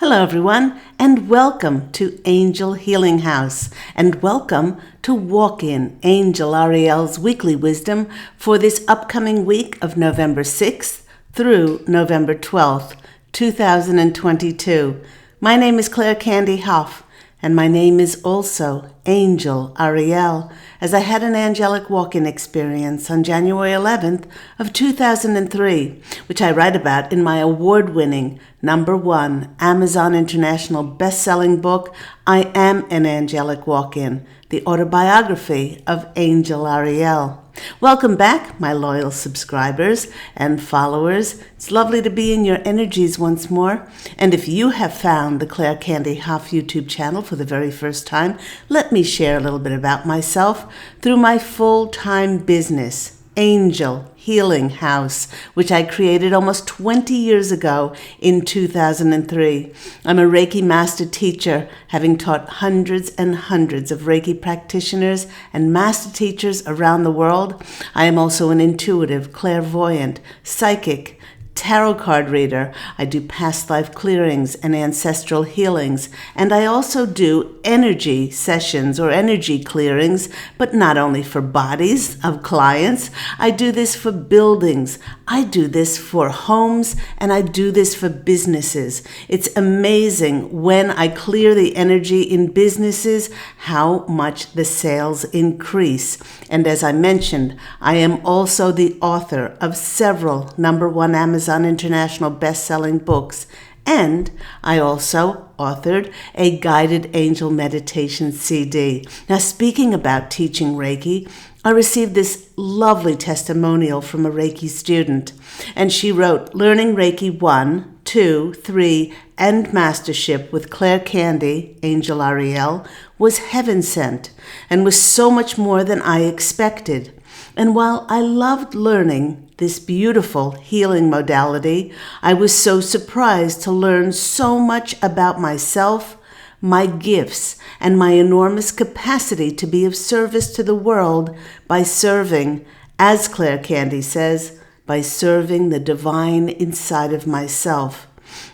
Hello, everyone, and welcome to Angel Healing House, and welcome to Walk-In Angel Ariel's Weekly Wisdom for this upcoming week of November 6th through November 12th, 2022. My name is Claire Candy Huff, and my name is also Angel Ariel, as I had an angelic walk-in experience on January 11th of 2003, which I write about in my award-winning #1 Amazon International best-selling book, I Am an Angelic Walk-In, the autobiography of Angel Ariel. Welcome back, my loyal subscribers and followers. It's lovely to be in your energies once more. And if you have found the Claire Candy Huff YouTube channel for the very first time, let me share a little bit about myself through my full-time business, Angel Healing House, which I created almost 20 years ago in 2003. I'm a Reiki master teacher, having taught hundreds and hundreds of Reiki practitioners and master teachers around the world. I am also an intuitive, clairvoyant, psychic, tarot card reader. I do past life clearings and ancestral healings, and I also do energy sessions or energy clearings, but not only for bodies of clients. I do this for buildings, I do this for homes, and I do this for businesses. It's amazing when I clear the energy in businesses how much the sales increase. And as I mentioned, I am also the author of several #1 Amazon International best-selling books, and I also authored a guided angel meditation CD. Now, speaking about teaching Reiki, I received this lovely testimonial from a Reiki student, and she wrote, "Learning Reiki 1, 2, 3, and Mastership with Claire Candy, Angel Ariel, was heaven sent and was so much more than I expected. And while I loved learning this beautiful healing modality, I was so surprised to learn so much about myself, my gifts, and my enormous capacity to be of service to the world by serving, as Claire Candy says, by serving the divine inside of myself.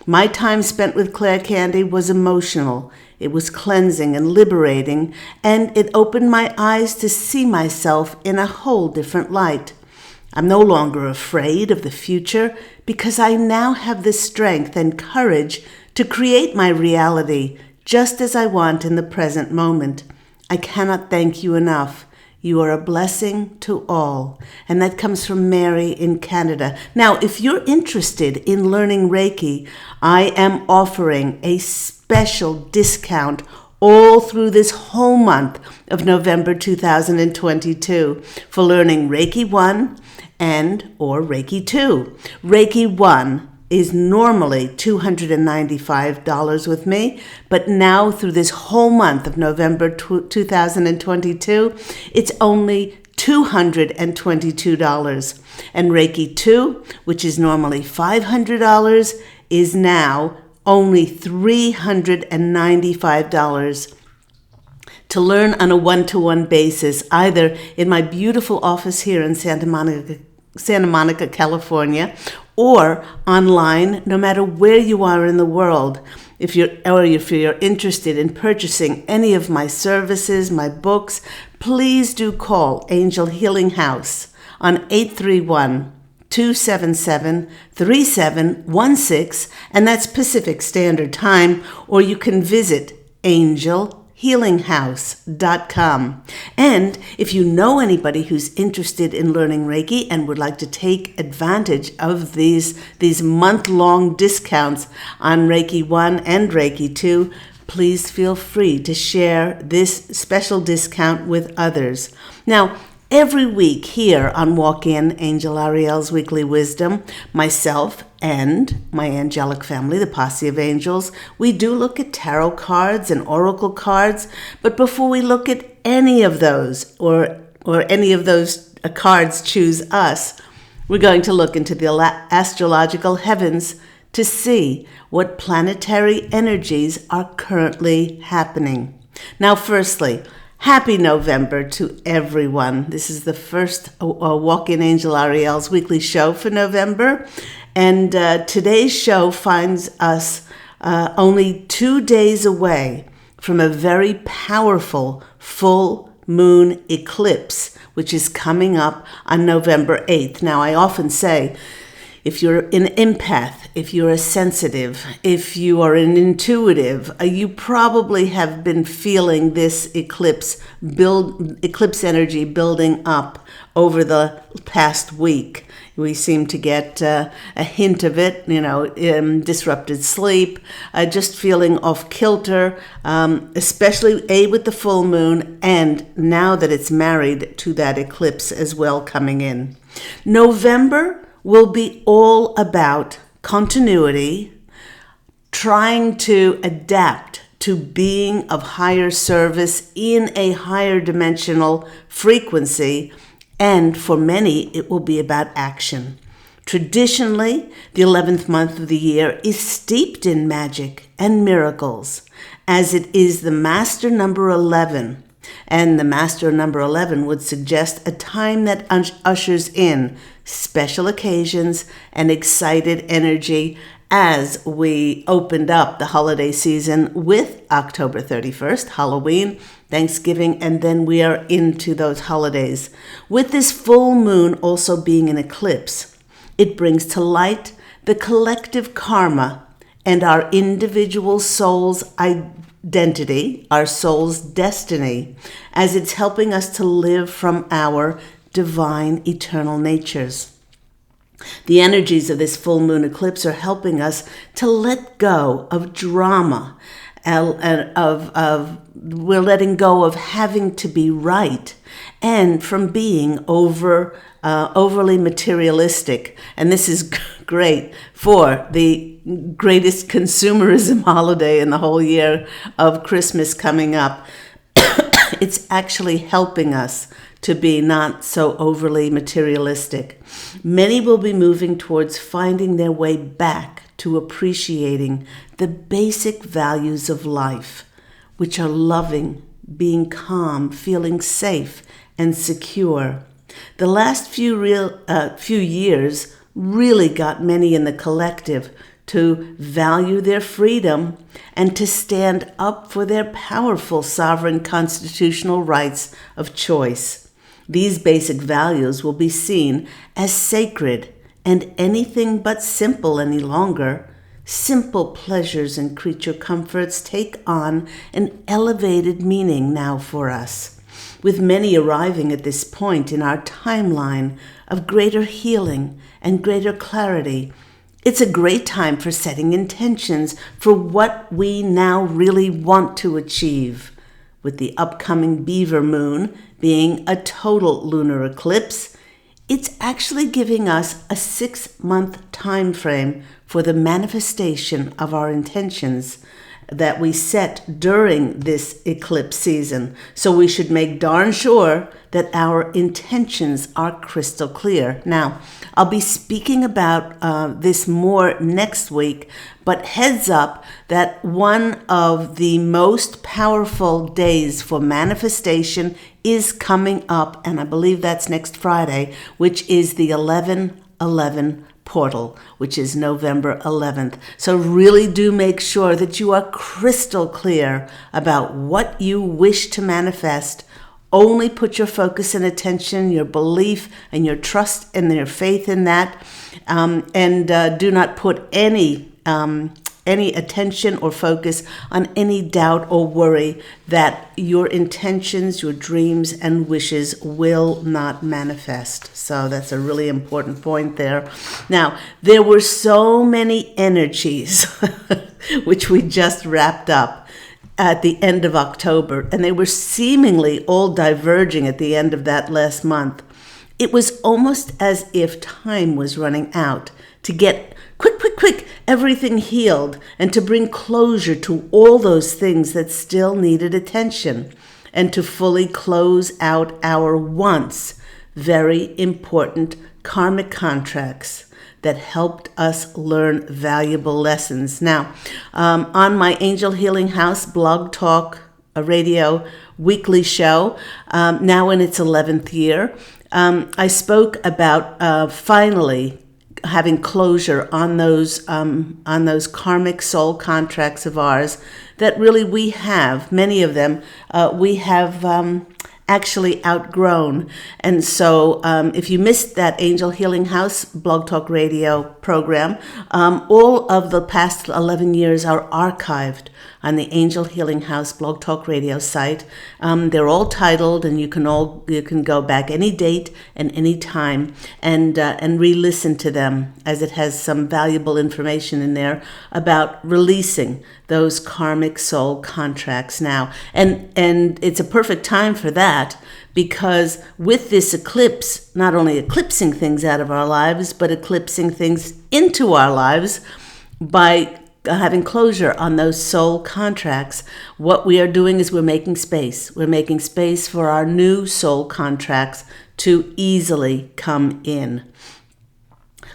My time spent with Claire Candy was emotional. It was cleansing and liberating, and it opened my eyes to see myself in a whole different light. I'm no longer afraid of the future because I now have the strength and courage to create my reality just as I want in the present moment. I cannot thank you enough. You are a blessing to all." And that comes from Mary in Canada. Now, if you're interested in learning Reiki, I am offering a special discount all through this whole month of November 2022 for learning Reiki 1 and or Reiki 2. Reiki 1 is normally $295 with me, but now through this whole month of November 2022, it's only $222. And Reiki 2, which is normally $500, is now only $395 to learn on a one-to-one basis, either in my beautiful office here in Santa Monica, California, or online, no matter where you are in the world. If you're interested in purchasing any of my services, my books, please do call Angel Healing House on 831-277-3716, and that's Pacific Standard Time, or you can visit angelhealinghouse.com. And if you know anybody who's interested in learning Reiki and would like to take advantage of these month-long discounts on Reiki 1 and Reiki 2, please feel free to share this special discount with others. Now, every week here on Walk-In Angel Ariel's Weekly Wisdom, myself and my angelic family, the Posse of Angels, we do look at tarot cards and oracle cards. But before we look at any of those, or any of those cards choose us, we're going to look into the astrological heavens to see what planetary energies are currently happening. Now, firstly, happy November to everyone. This is the first Walk-In Angel Ariel's weekly show for November. And today's show finds us only 2 days away from a very powerful full moon eclipse, which is coming up on November 8th. Now, I often say, if you're an empath, if you're a sensitive, if you are an intuitive, you probably have been feeling this eclipse energy building up over the past week. We seem to get a hint of it, disrupted sleep, just feeling off kilter, especially with the full moon, and now that it's married to that eclipse as well coming in. November will be all about continuity, trying to adapt to being of higher service in a higher dimensional frequency, and for many, it will be about action. Traditionally, the 11th month of the year is steeped in magic and miracles, as it is the master number 11. And the master number 11 would suggest a time that ushers in special occasions and excited energy, as we opened up the holiday season with October 31st, Halloween, Thanksgiving, and then we are into those holidays. With this full moon also being an eclipse, it brings to light the collective karma and our individual soul's identity, our soul's destiny, as it's helping us to live from our divine eternal natures. The energies of this full moon eclipse are helping us to let go of drama, we're letting go of having to be right, and from being overly materialistic. And this is great for the greatest consumerism holiday in the whole year of Christmas coming up. It's actually helping us to be not so overly materialistic. Many will be moving towards finding their way back to appreciating the basic values of life, which are loving, being calm, feeling safe and secure. The last few years really got many in the collective to value their freedom and to stand up for their powerful sovereign constitutional rights of choice. These basic values will be seen as sacred and anything but simple any longer. Simple pleasures and creature comforts take on an elevated meaning now for us, with many arriving at this point in our timeline of greater healing and greater clarity. It's a great time for setting intentions for what we now really want to achieve. With the upcoming Beaver moon being a total lunar eclipse, it's actually giving us a 6-month time frame for the manifestation of our intentions that we set during this eclipse season. So we should make darn sure that our intentions are crystal clear. Now, I'll be speaking about this more next week, but heads up that one of the most powerful days for manifestation is coming up, and I believe that's next Friday, which is the 11/11 portal, which is November 11th. So really do make sure that you are crystal clear about what you wish to manifest. Only put your focus and attention, your belief and your trust and your faith in that, and do not put any attention or focus on any doubt or worry that your intentions, your dreams, and wishes will not manifest. So that's a really important point there. Now, there were so many energies which we just wrapped up at the end of October, and they were seemingly all diverging at the end of that last month. It was almost as if time was running out to get quick, everything healed, and to bring closure to all those things that still needed attention, and to fully close out our once very important karmic contracts that helped us learn valuable lessons. Now, on my Angel Healing House blog talk, a radio weekly show, now in its 11th year, I spoke about finally having closure on those karmic soul contracts of ours that really we have, many of them, we have actually outgrown. And so if you missed that Angel Healing House Blog Talk Radio program, all of the past 11 years are archived on the Angel Healing House Blog Talk Radio site. They're all titled, and you can go back any date and any time and re-listen to them, as it has some valuable information in there about releasing those karmic soul contracts now. And it's a perfect time for that, because with this eclipse, not only eclipsing things out of our lives, but eclipsing things into our lives by having closure on those soul contracts, what we are doing is we're making space. We're making space for our new soul contracts to easily come in.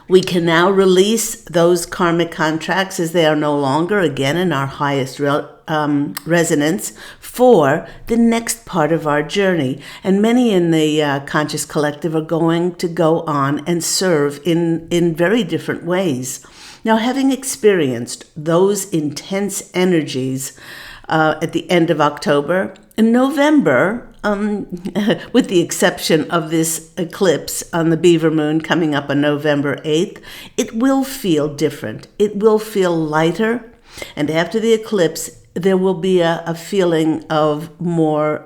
We can now release those karmic contracts as they are no longer, again, in our highest resonance for the next part of our journey. And many in the Conscious Collective are going to go on and serve in very different ways. Now, having experienced those intense energies at the end of October, in November, with the exception of this eclipse on the Beaver Moon coming up on November 8th, it will feel different. It will feel lighter. And after the eclipse, there will be a feeling of more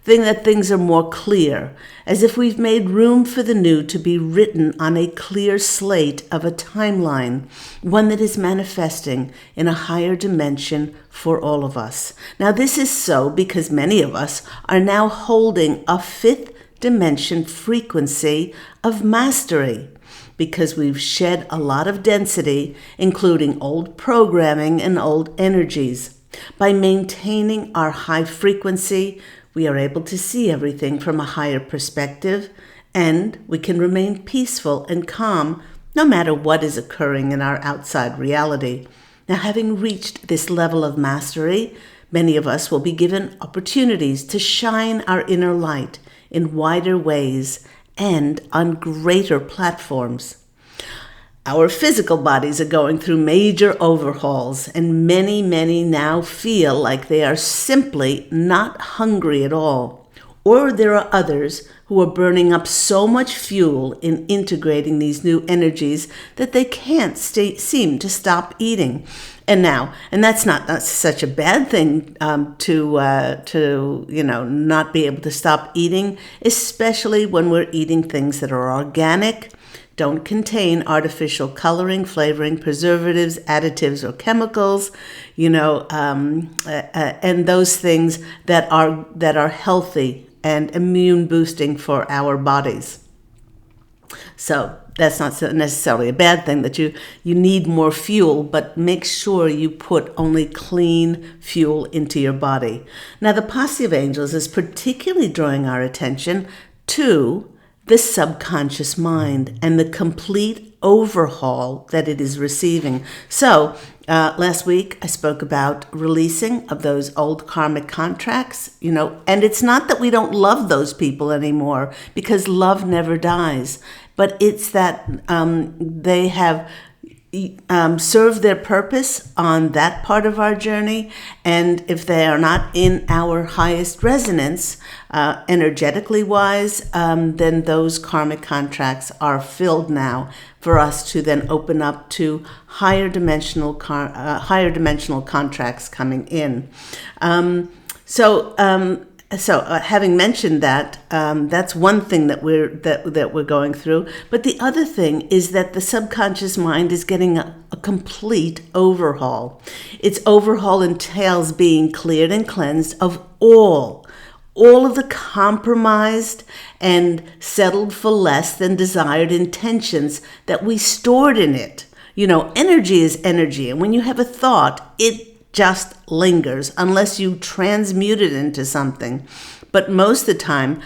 that things are more clear, as if we've made room for the new to be written on a clear slate of a timeline, one that is manifesting in a higher dimension for all of us. Now, this is so because many of us are now holding a fifth dimension frequency of mastery, because we've shed a lot of density, including old programming and old energies. By maintaining our high frequency, we are able to see everything from a higher perspective, and we can remain peaceful and calm no matter what is occurring in our outside reality. Now, having reached this level of mastery, many of us will be given opportunities to shine our inner light in wider ways and on greater platforms. Our physical bodies are going through major overhauls, and many now feel like they are simply not hungry at all. Or there are others who are burning up so much fuel in integrating these new energies that they can't seem to stop eating. And that's not such a bad thing to not be able to stop eating, especially when we're eating things that are organic, don't contain artificial coloring, flavoring, preservatives, additives, or chemicals, and those things that are healthy and immune boosting for our bodies. So that's not necessarily a bad thing that you need more fuel, but make sure you put only clean fuel into your body. Now, the posse of angels is particularly drawing our attention to the subconscious mind and the complete overhaul that it is receiving. So last week I spoke about releasing of those old karmic contracts, and it's not that we don't love those people anymore, because love never dies, but it's that they have serve their purpose on that part of our journey. And if they are not in our highest resonance, energetically wise, then those karmic contracts are filled now for us to then open up to higher dimensional contracts coming in. So having mentioned that, that's one thing that we're going through. But the other thing is that the subconscious mind is getting a complete overhaul. Its overhaul entails being cleared and cleansed of all of the compromised and settled for less than desired intentions that we stored in it. Energy is energy, and when you have a thought, it just lingers unless you transmute it into something. But most of the time,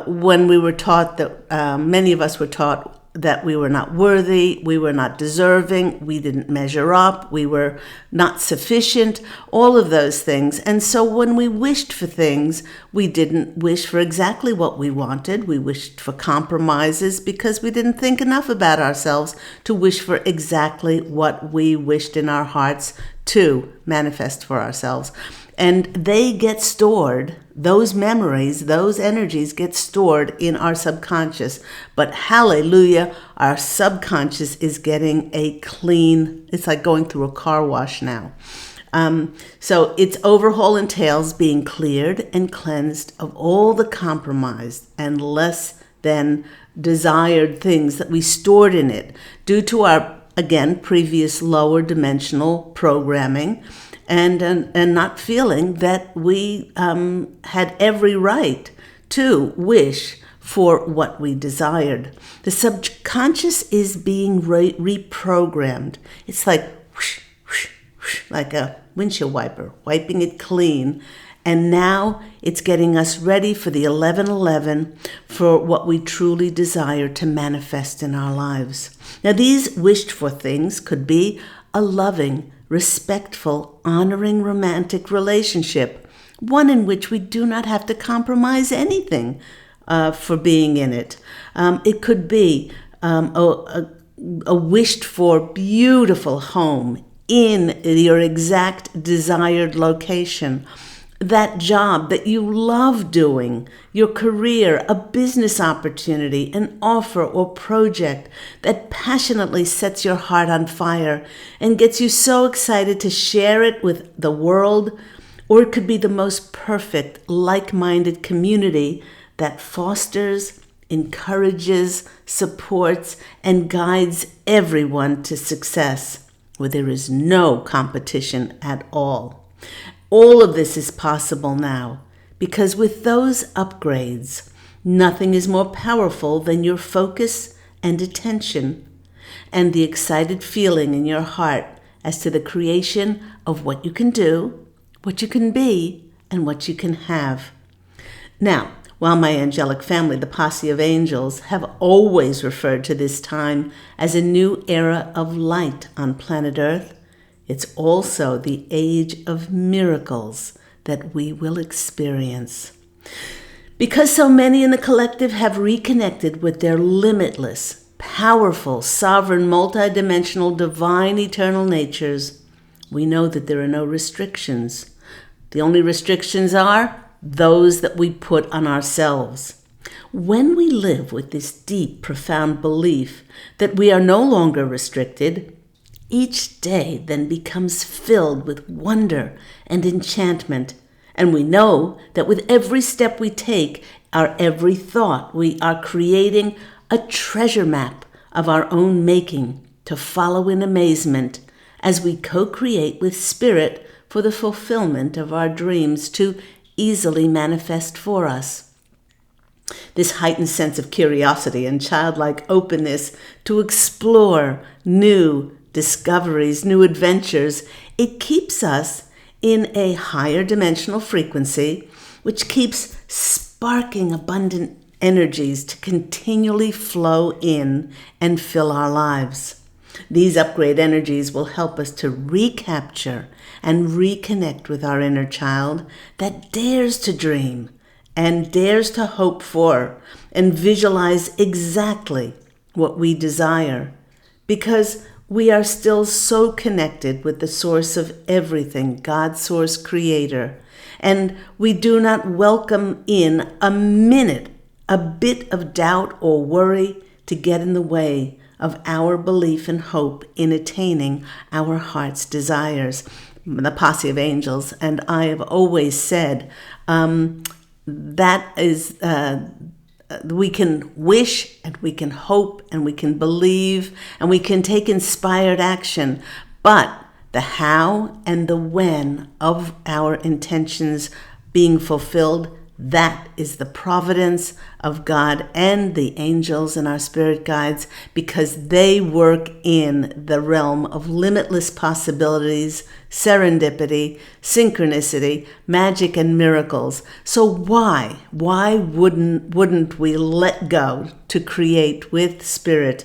when we were taught that, many of us were taught that we were not worthy, we were not deserving, we didn't measure up, we were not sufficient, all of those things. And so when we wished for things, we didn't wish for exactly what we wanted. We wished for compromises because we didn't think enough about ourselves to wish for exactly what we wished in our hearts to manifest for ourselves. And they get stored, those memories, those energies get stored in our subconscious. But hallelujah, our subconscious is getting a clean, it's like going through a car wash now. So its overhaul entails being cleared and cleansed of all the compromised and less than desired things that we stored in it due to our, again, previous lower dimensional programming. And not feeling that we had every right to wish for what we desired. The subconscious is being reprogrammed. It's like whoosh, whoosh, whoosh, like a windshield wiper, wiping it clean. And now it's getting us ready for the 11:11, for what we truly desire to manifest in our lives. Now, these wished for things could be a loving, respectful, honoring romantic relationship, one in which we do not have to compromise anything for being in it. It could be a wished for beautiful home in your exact desired location, that job that you love doing, your career, a business opportunity, an offer or project that passionately sets your heart on fire and gets you so excited to share it with the world. Or it could be the most perfect, like-minded community that fosters, encourages, supports, and guides everyone to success, where there is no competition at all. All of this is possible now because with those upgrades, nothing is more powerful than your focus and attention and the excited feeling in your heart as to the creation of what you can do, what you can be, and what you can have. Now, while my angelic family, the posse of angels, have always referred to this time as a new era of light on planet Earth, it's also the age of miracles that we will experience. Because so many in the collective have reconnected with their limitless, powerful, sovereign, multidimensional, divine, eternal natures, we know that there are no restrictions. The only restrictions are those that we put on ourselves. When we live with this deep, profound belief that we are no longer restricted, each day then becomes filled with wonder and enchantment. And we know that with every step we take, our every thought, we are creating a treasure map of our own making to follow in amazement as we co-create with Spirit for the fulfillment of our dreams to easily manifest for us. This heightened sense of curiosity and childlike openness to explore new discoveries, new adventures, it keeps us in a higher dimensional frequency, which keeps sparking abundant energies to continually flow in and fill our lives. These upgrade energies will help us to recapture and reconnect with our inner child that dares to dream and dares to hope for and visualize exactly what we desire, because we are still so connected with the source of everything, God's source creator, and we do not welcome in a bit of doubt or worry to get in the way of our belief and hope in attaining our heart's desires. The posse of angels and I have always said that is we can wish and we can hope and we can believe and we can take inspired action, but the how and the when of our intentions being fulfilled that is the providence of God and the angels and our spirit guides, because they work in the realm of limitless possibilities, serendipity, synchronicity, magic, and miracles. So why wouldn't we let go to create with spirit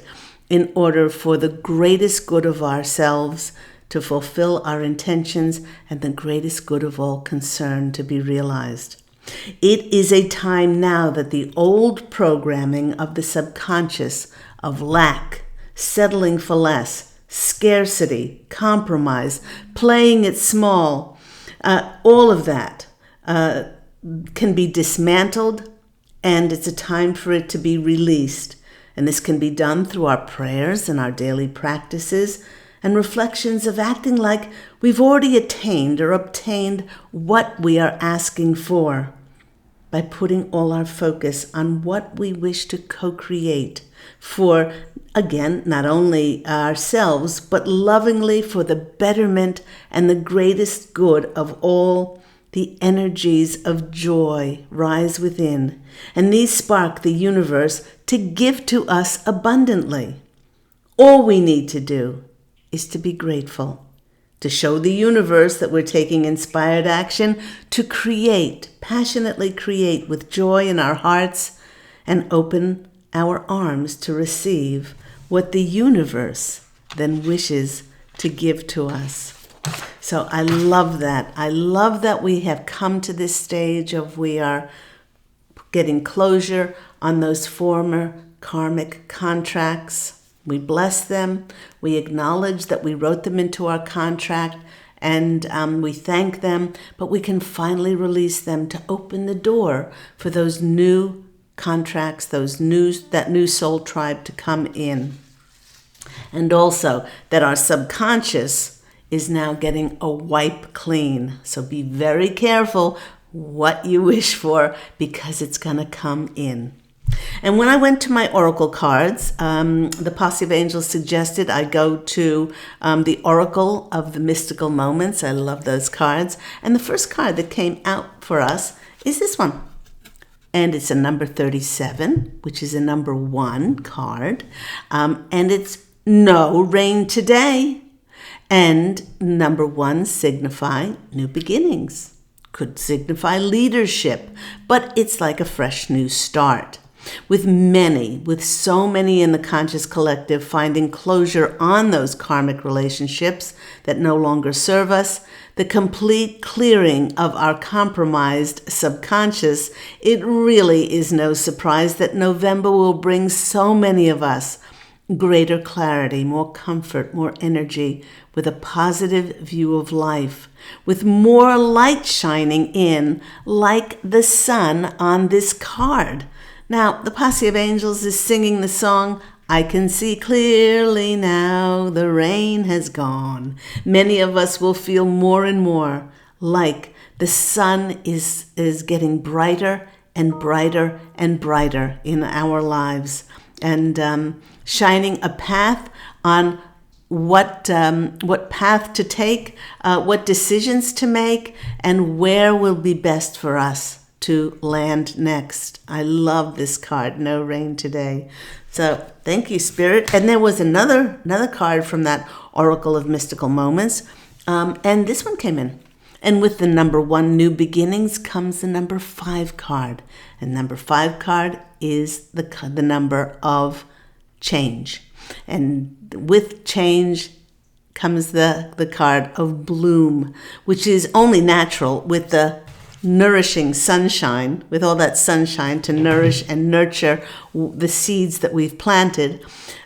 in order for the greatest good of ourselves to fulfill our intentions and the greatest good of all concerned to be realized? It is a time now that the old programming of the subconscious of lack, settling for less, scarcity, compromise, playing it small, all of that can be dismantled, and it's a time for it to be released. And this can be done through our prayers and our daily practices and reflections of acting like we've already attained or obtained what we are asking for, by putting all our focus on what we wish to co-create for, again, not only ourselves, but lovingly for the betterment and the greatest good of all. The energies of joy rise within, and these spark the universe to give to us abundantly. All we need to do is to be grateful, to show the universe that we're taking inspired action to create, passionately create with joy in our hearts, and open our arms to receive what the universe then wishes to give to us. So I love that. I love that we have come to this stage of we are getting closure on those former karmic contracts. We bless them. We acknowledge that we wrote them into our contract, and we thank them, but we can finally release them to open the door for those new contracts, that new soul tribe to come in. And also that our subconscious is now getting a wipe clean. So be very careful what you wish for, because it's going to come in. And when I went to my oracle cards, the Posse of Angels suggested I go to the Oracle of the Mystical Moments. I love those cards. And the first card that came out for us is this one. And it's a number 37, which is a number 1 card. And it's no rain today. And number 1 signify new beginnings. Could signify leadership, but it's like a fresh new start. With so many in the conscious collective finding closure on those karmic relationships that no longer serve us, the complete clearing of our compromised subconscious, it really is no surprise that November will bring so many of us greater clarity, more comfort, more energy, with a positive view of life, with more light shining in like the sun on this card. Now, the Posse of Angels is singing the song, I can see clearly now, the rain has gone. Many of us will feel more and more like the sun is getting brighter and brighter and brighter in our lives, and shining a path on what path to take, what decisions to make, and where will be best for us to land next. I love this card, no rain today. So thank you, Spirit. And there was another card from that Oracle of Mystical Moments, and this one came in. And with the number 1, new beginnings, comes the number 5 card. And number 5 card is the number of change. And with change comes the card of bloom, which is only natural with the nourishing sunshine, with all that sunshine to nourish and nurture the seeds that we've planted.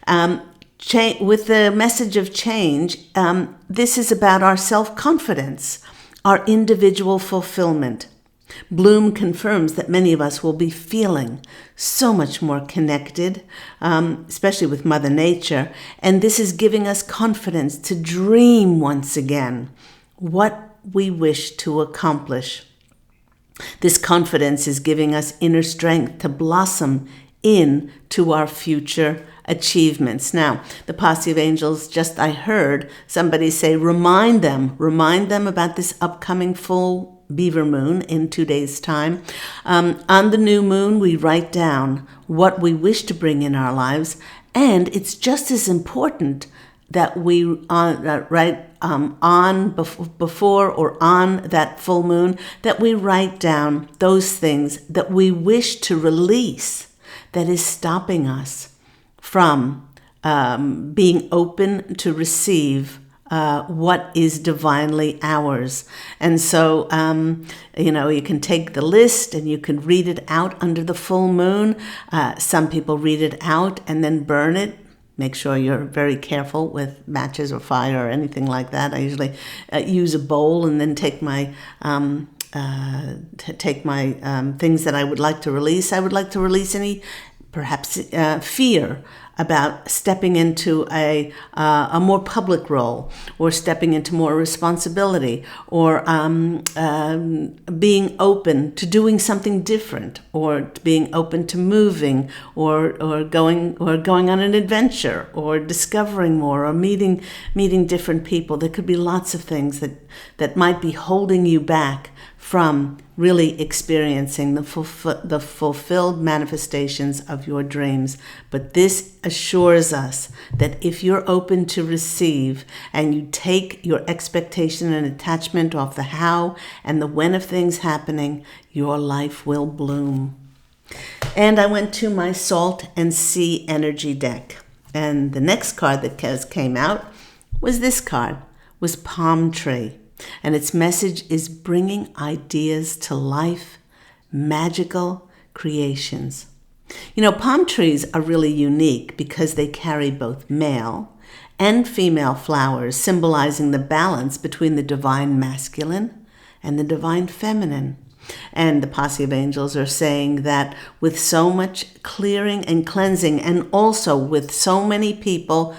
With the message of change, this is about our self-confidence, our individual fulfillment. Bloom confirms that many of us will be feeling so much more connected, especially with Mother Nature, and this is giving us confidence to dream once again what we wish to accomplish. This confidence is giving us inner strength to blossom into our future achievements. Now, the Posse of Angels, I heard somebody say, remind them about this upcoming full beaver moon in 2 days' time. On the new moon, we write down what we wish to bring in our lives, and it's just as important that we before or on that full moon, that we write down those things that we wish to release that is stopping us from being open to receive what is divinely ours. And so, you can take the list and you can read it out under the full moon. Some people read it out and then burn it. Make sure you're very careful with matches or fire or anything like that. I usually use a bowl and then take my things that I would like to release. I would like to release any, perhaps, fear about stepping into a more public role, or stepping into more responsibility, or being open to doing something different, or being open to moving, or going on an adventure, or discovering more, or meeting different people. There could be lots of things that might be holding you back from really experiencing the fulfilled manifestations of your dreams. But this assures us that if you're open to receive, and you take your expectation and attachment off the how and the when of things happening, your life will bloom. And I went to my Salt and Sea Energy deck, and the next card that came out was this card, was Palm Tree. And its message is bringing ideas to life, magical creations. Palm trees are really unique because they carry both male and female flowers, symbolizing the balance between the divine masculine and the divine feminine. And the posse of angels are saying that with so much clearing and cleansing, and also with so many people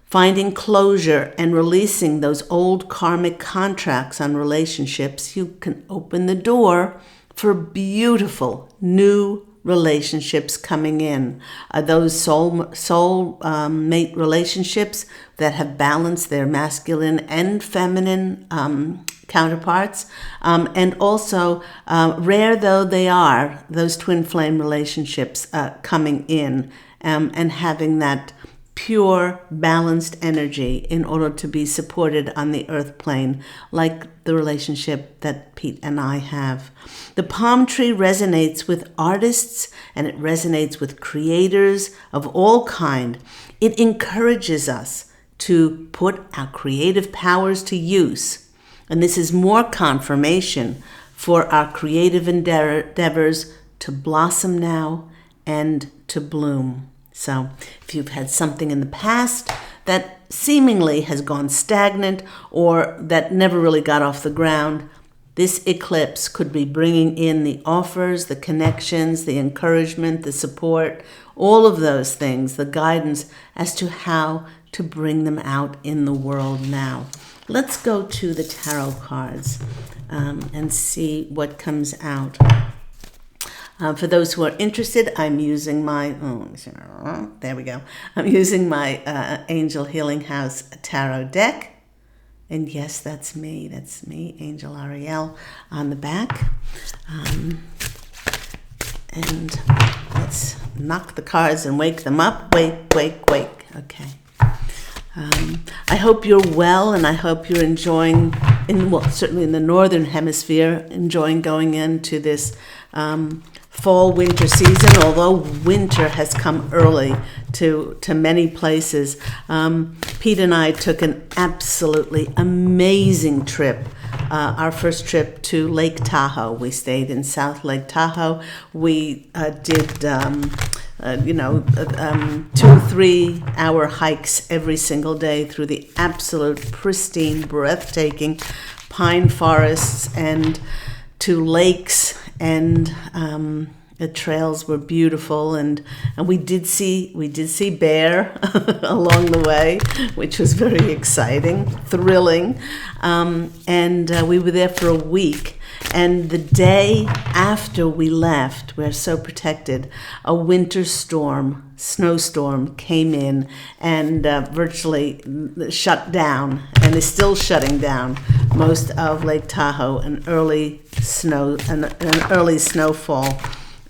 finding closure and releasing those old karmic contracts on relationships, you can open the door for beautiful new relationships coming in. Those soul mate relationships that have balanced their masculine and feminine counterparts, and also, rare though they are, those twin flame relationships coming in and having that pure, balanced energy in order to be supported on the earth plane, like the relationship that Pete and I have. The palm tree resonates with artists, and it resonates with creators of all kind. It encourages us to put our creative powers to use. And this is more confirmation for our creative endeavors to blossom now and to bloom. So if you've had something in the past that seemingly has gone stagnant, or that never really got off the ground, this eclipse could be bringing in the offers, the connections, the encouragement, the support, all of those things, the guidance as to how to bring them out in the world now. Let's go to the tarot cards and see what comes out. For those who are interested, I'm using my, there we go. I'm using my Angel Healing House tarot deck. And yes, that's me, Angel Ariel, on the back. And let's knock the cards and wake them up. Wake. Okay. I hope you're well, and I hope you're enjoying, certainly in the Northern Hemisphere, enjoying going into this fall-winter season, although winter has come early to many places. Pete and I took an absolutely amazing trip. Our first trip to Lake Tahoe. We stayed in South Lake Tahoe. We did 2-3 hour hikes every single day through the absolute pristine, breathtaking pine forests and to lakes, and the trails were beautiful, and we did see bear along the way, which was very exciting, thrilling, and we were there for a week. And the day after we left, we're so protected, a winter snowstorm came in and virtually shut down, and is still shutting down most of Lake Tahoe an early snowfall,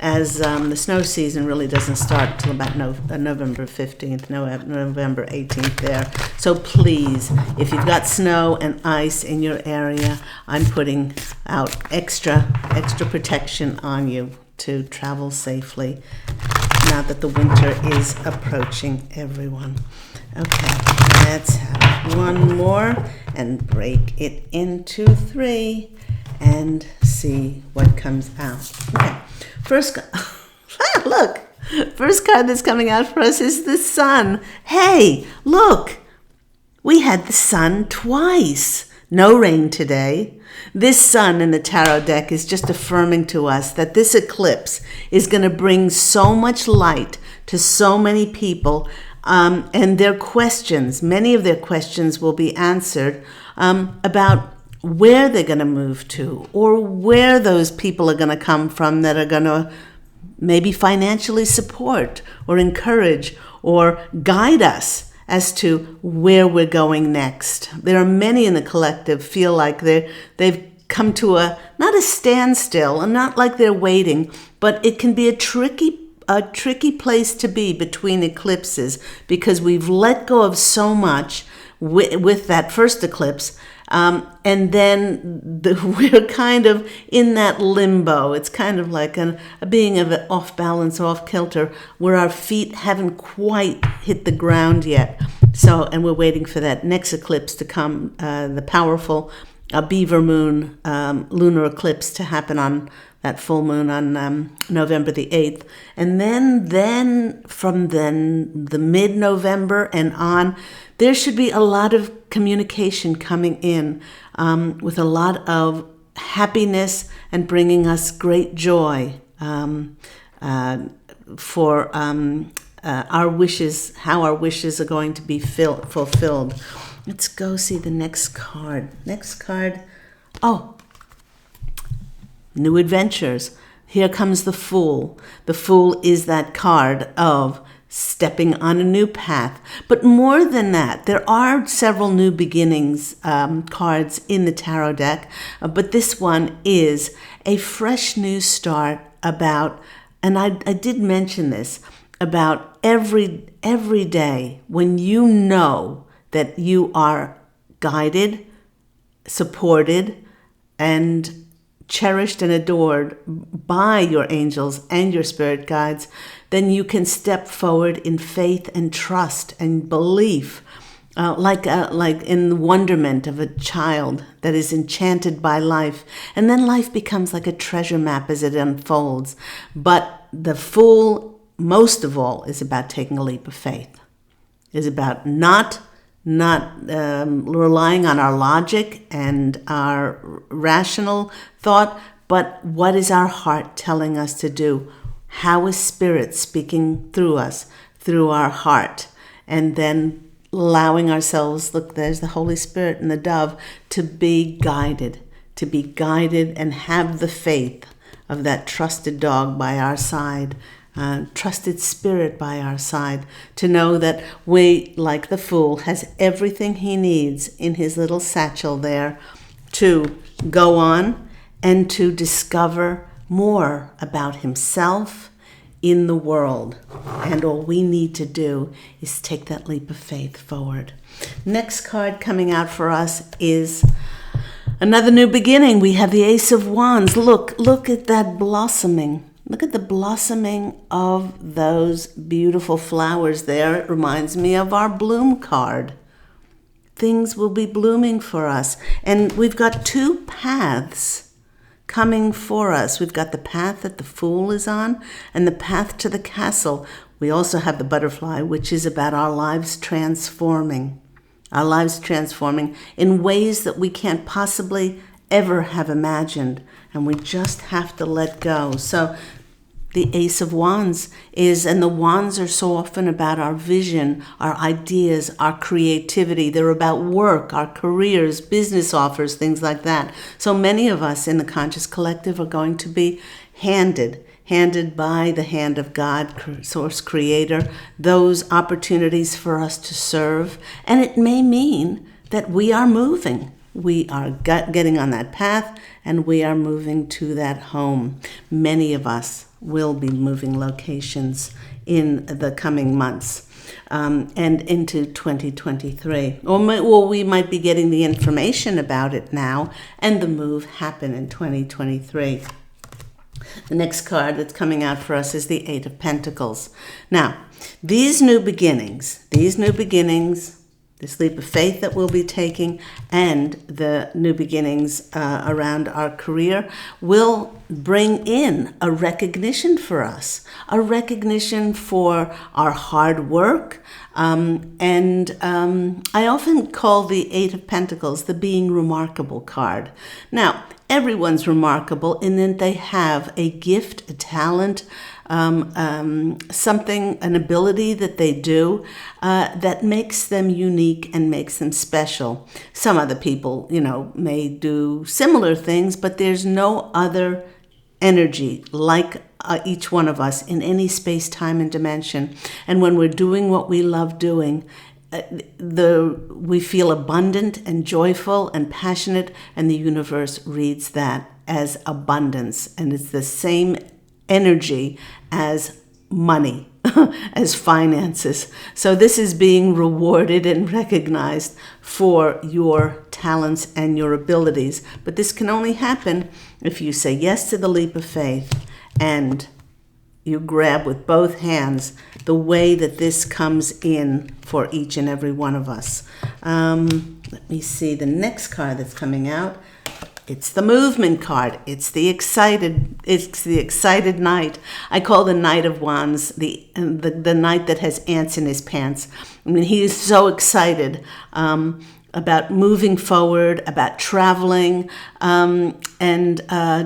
as the snow season really doesn't start until about November 15th, November 18th there. So please, if you've got snow and ice in your area, I'm putting out extra protection on you to travel safely now that the winter is approaching, everyone. Okay, let's have one more and break it into 3 and see what comes out. Okay, first card that's coming out for us is the sun. Hey, look, we had the sun twice. No rain today. This sun in the tarot deck is just affirming to us that this eclipse is going to bring so much light to so many people, and their questions, many of their questions will be answered about where they're going to move to, or where those people are going to come from that are going to maybe financially support or encourage or guide us as to where we're going next. There are many in the collective feel like they've come to not a standstill, and not like they're waiting, but it can be a tricky place to be between eclipses, because we've let go of so much with that first eclipse, and then we're kind of in that limbo. It's kind of like a being of an off balance, off kilter, where our feet haven't quite hit the ground yet. So, and we're waiting for that next eclipse to come, the powerful beaver moon lunar eclipse to happen on that full moon on November the 8th. And then from the mid-November and on, there should be a lot of communication coming in with a lot of happiness and bringing us great joy for our wishes, how our wishes are going to be fulfilled. Let's go see the next card. Oh, new adventures. Here comes the Fool. The Fool is that card of stepping on a new path. But more than that, there are several new beginnings cards in the tarot deck, but this one is a fresh new start about, and I did mention this, about every day when you know that you are guided, supported, and cherished and adored by your angels and your spirit guides, then you can step forward in faith and trust and belief, like in the wonderment of a child that is enchanted by life. And then life becomes like a treasure map as it unfolds. But the Fool, most of all, is about taking a leap of faith, is about not relying on our logic and our rational thought, but what is our heart telling us to do? How is Spirit speaking through us, through our heart? And then allowing ourselves, look, there's the Holy Spirit and the dove, to be guided and have the faith of that trusted dog by our side, trusted spirit by our side, to know that we, like the Fool, has everything he needs in his little satchel there to go on and to discover more about himself in the world. And all we need to do is take that leap of faith forward. Next card coming out for us is another new beginning. We have the Ace of Wands. Look at that blossoming. Look at the blossoming of those beautiful flowers there. It reminds me of our bloom card. Things will be blooming for us. And we've got two paths coming for us. We've got the path that the Fool is on and the path to the castle. We also have the butterfly, which is about our lives transforming. Our lives transforming in ways that we can't possibly ever have imagined. And we just have to let go. So the Ace of Wands is, and the wands are so often about our vision, our ideas, our creativity. They're about work, our careers, business offers, things like that. So many of us in the Conscious Collective are going to be handed by the hand of God, Source Creator, those opportunities for us to serve. And it may mean that we are moving. we are getting on that path, and we are moving to that home. Many of us will be moving locations in the coming months. And into 2023. Or we might be getting the information about it now, and the move happen in 2023. The next card that's coming out for us is the Eight of Pentacles. Now, these new beginnings, this leap of faith that we'll be taking, and the new beginnings around our career will bring in a recognition for us, a recognition for our hard work. I often call the Eight of Pentacles the being remarkable card. Now, everyone's remarkable in that they have a gift, a talent, something, an ability that they do that makes them unique and makes them special. Some other people, may do similar things, but there's no other energy like each one of us in any space, time, and dimension. And when we're doing what we love doing, we feel abundant and joyful and passionate, and the universe reads that as abundance. And it's the same energy as money, as finances. So this is being rewarded and recognized for your talents and your abilities. But this can only happen if you say yes to the leap of faith and you grab with both hands the way that this comes in for each and every one of us. Let me see the next card that's coming out. It's the movement card. It's the excited knight. I call the Knight of Wands the knight that has ants in his pants. I mean, he is so excited about moving forward, about traveling, and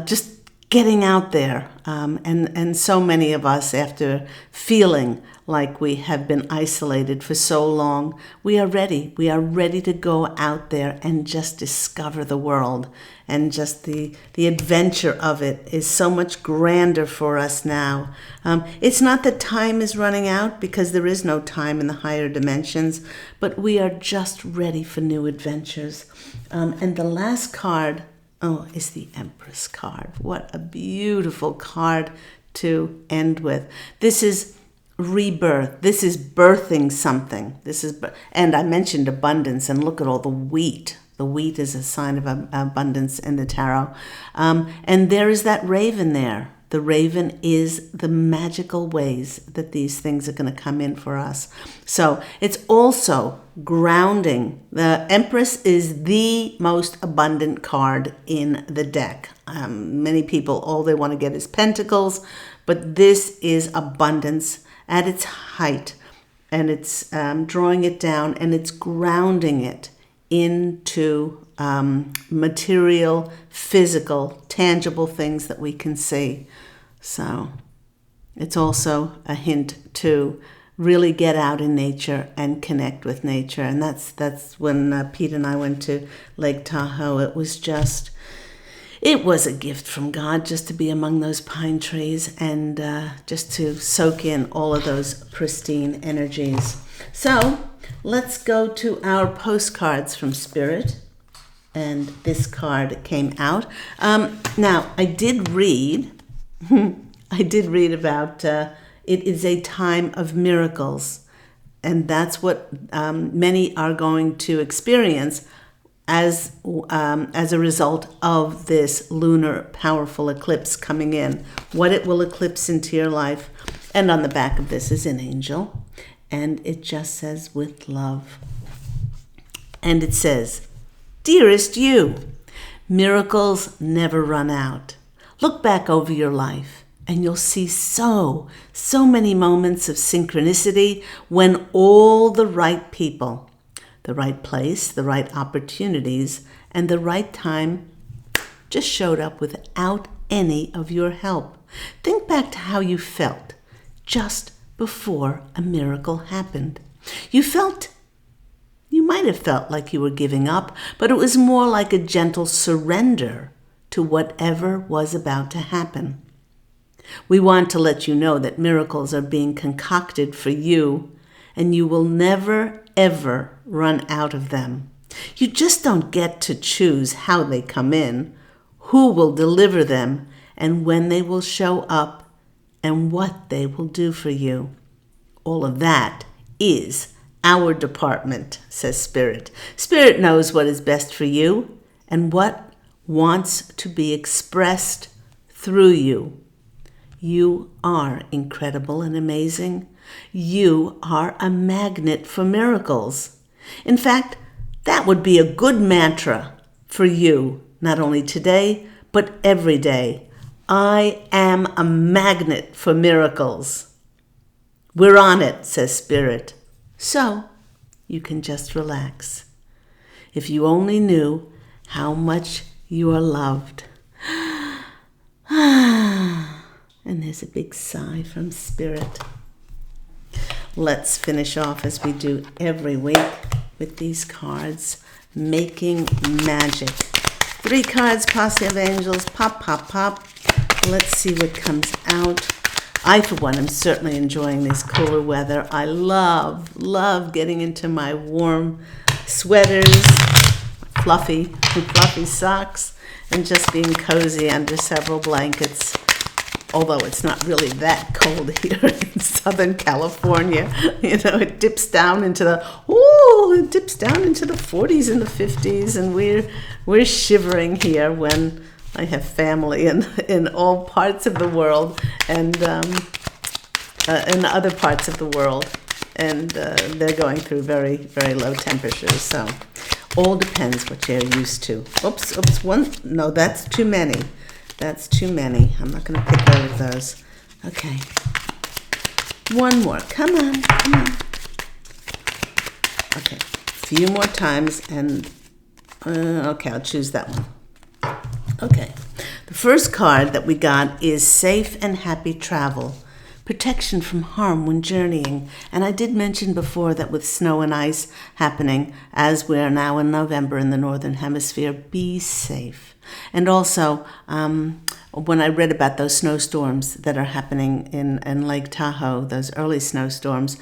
just getting out there. And so many of us, after feeling like we have been isolated for so long, we are ready. We are ready to go out there and just discover the world. And just the adventure of it is so much grander for us now. It's not that time is running out, because there is no time in the higher dimensions, but we are just ready for new adventures. And the last card, is the Empress card. What a beautiful card to end with. This is rebirth. This is birthing something. And I mentioned abundance, and look at all the wheat. The wheat is a sign of abundance in the tarot. And there is that raven there. The raven is the magical ways that these things are going to come in for us. So it's also grounding. The Empress is the most abundant card in the deck. Many people, all they want to get is pentacles, but this is abundance at its height. And it's drawing it down, and it's grounding it into material, physical, tangible things that we can see. So it's also a hint to really get out in nature and connect with nature. And that's when Pete and I went to Lake Tahoe. It was a gift from God just to be among those pine trees and just to soak in all of those pristine energies. So let's go to our postcards from Spirit. And this card came out. Now, I did read about it is a time of miracles. And that's what many are going to experience as a result of this lunar powerful eclipse coming in. What it will eclipse into your life. And on the back of this is an angel. And it just says, with love. And it says, dearest you, miracles never run out. Look back over your life and you'll see so many moments of synchronicity when all the right people, the right place, the right opportunities, and the right time just showed up without any of your help. Think back to how you felt just before a miracle happened. You might have felt like you were giving up, but it was more like a gentle surrender to whatever was about to happen. We want to let you know that miracles are being concocted for you, and you will never, ever run out of them. You just don't get to choose how they come in, who will deliver them, and when they will show up, and what they will do for you. All of that is our department, says Spirit. Spirit knows what is best for you and what wants to be expressed through you. You are incredible and amazing. You are a magnet for miracles. In fact, that would be a good mantra for you, not only today, but every day. I am a magnet for miracles. We're on it, says Spirit. So you can just relax. If you only knew how much you are loved. And there's a big sigh from Spirit. Let's finish off as we do every week with these cards, making magic. 3 cards, Posse of Angels, pop, pop, pop. Let's see what comes out. I, for one, am certainly enjoying this cooler weather. I love getting into my warm sweaters, fluffy socks, and just being cozy under several blankets. Although it's not really that cold here in Southern California. You know, it dips down into the 40s and the 50s, and we're shivering here when I have family in all parts of the world and in other parts of the world, and they're going through very, very low temperatures. So all depends what you're used to. Oops, no, that's too many. That's too many. I'm not going to pick all of those. Okay. One more. Come on. Okay. A few more times, and okay, I'll choose that one. Okay. The first card that we got is Safe and Happy Travel. Protection from harm when journeying. And I did mention before that with snow and ice happening, as we are now in November in the Northern Hemisphere, be safe. And also, when I read about those snowstorms that are happening in Lake Tahoe, those early snowstorms,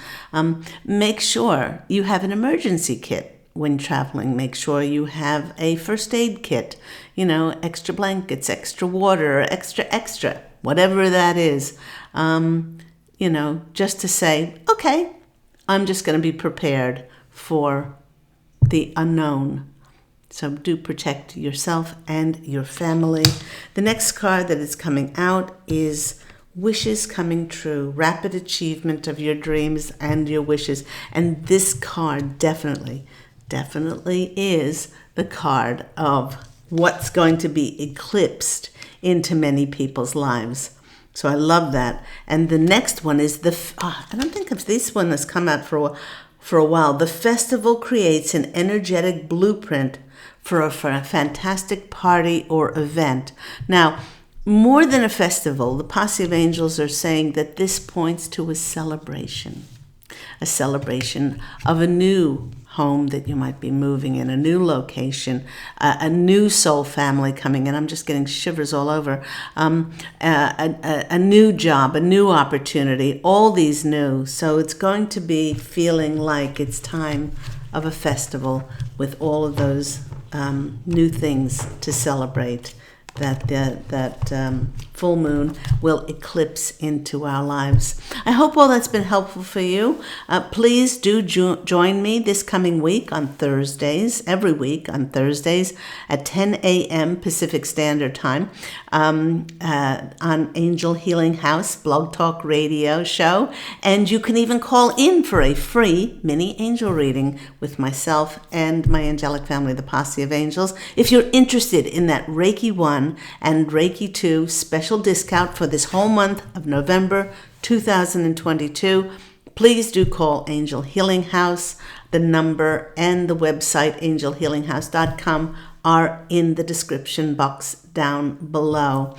make sure you have an emergency kit when traveling. Make sure you have a first aid kit, extra blankets, extra water, extra, whatever that is, just to say, okay, I'm just going to be prepared for the unknown. So do protect yourself and your family. The next card that is coming out is Wishes Coming True, rapid achievement of your dreams and your wishes. And this card definitely is the card of what's going to be eclipsed into many people's lives. So I love that. And the next one is I don't think this one has come out for a while. The festival creates an energetic blueprint for a fantastic party or event. Now, more than a festival, the Posse of Angels are saying that this points to a celebration of a new home that you might be moving in, a new location, a new soul family coming in. I'm just getting shivers all over. A new job, a new opportunity, all these new. So it's going to be feeling like it's time of a festival with all of those new things to celebrate that full moon will eclipse into our lives. I hope all that's been helpful for you. Please do join me this coming week on Thursdays, every week on Thursdays at 10 a.m. Pacific Standard Time on Angel Healing House Blog Talk Radio show. And you can even call in for a free mini angel reading with myself and my angelic family, the Posse of Angels. If you're interested in that Reiki 1 and Reiki 2 special discount for this whole month of November 2022, please do call Angel Healing House. The number and the website angelhealinghouse.com are in the description box down below.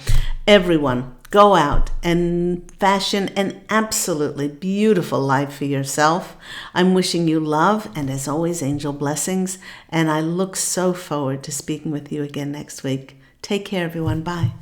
Everyone, go out and fashion an absolutely beautiful life for yourself. I'm wishing you love and, as always, angel blessings. And I look so forward to speaking with you again next week. Take care, everyone. Bye.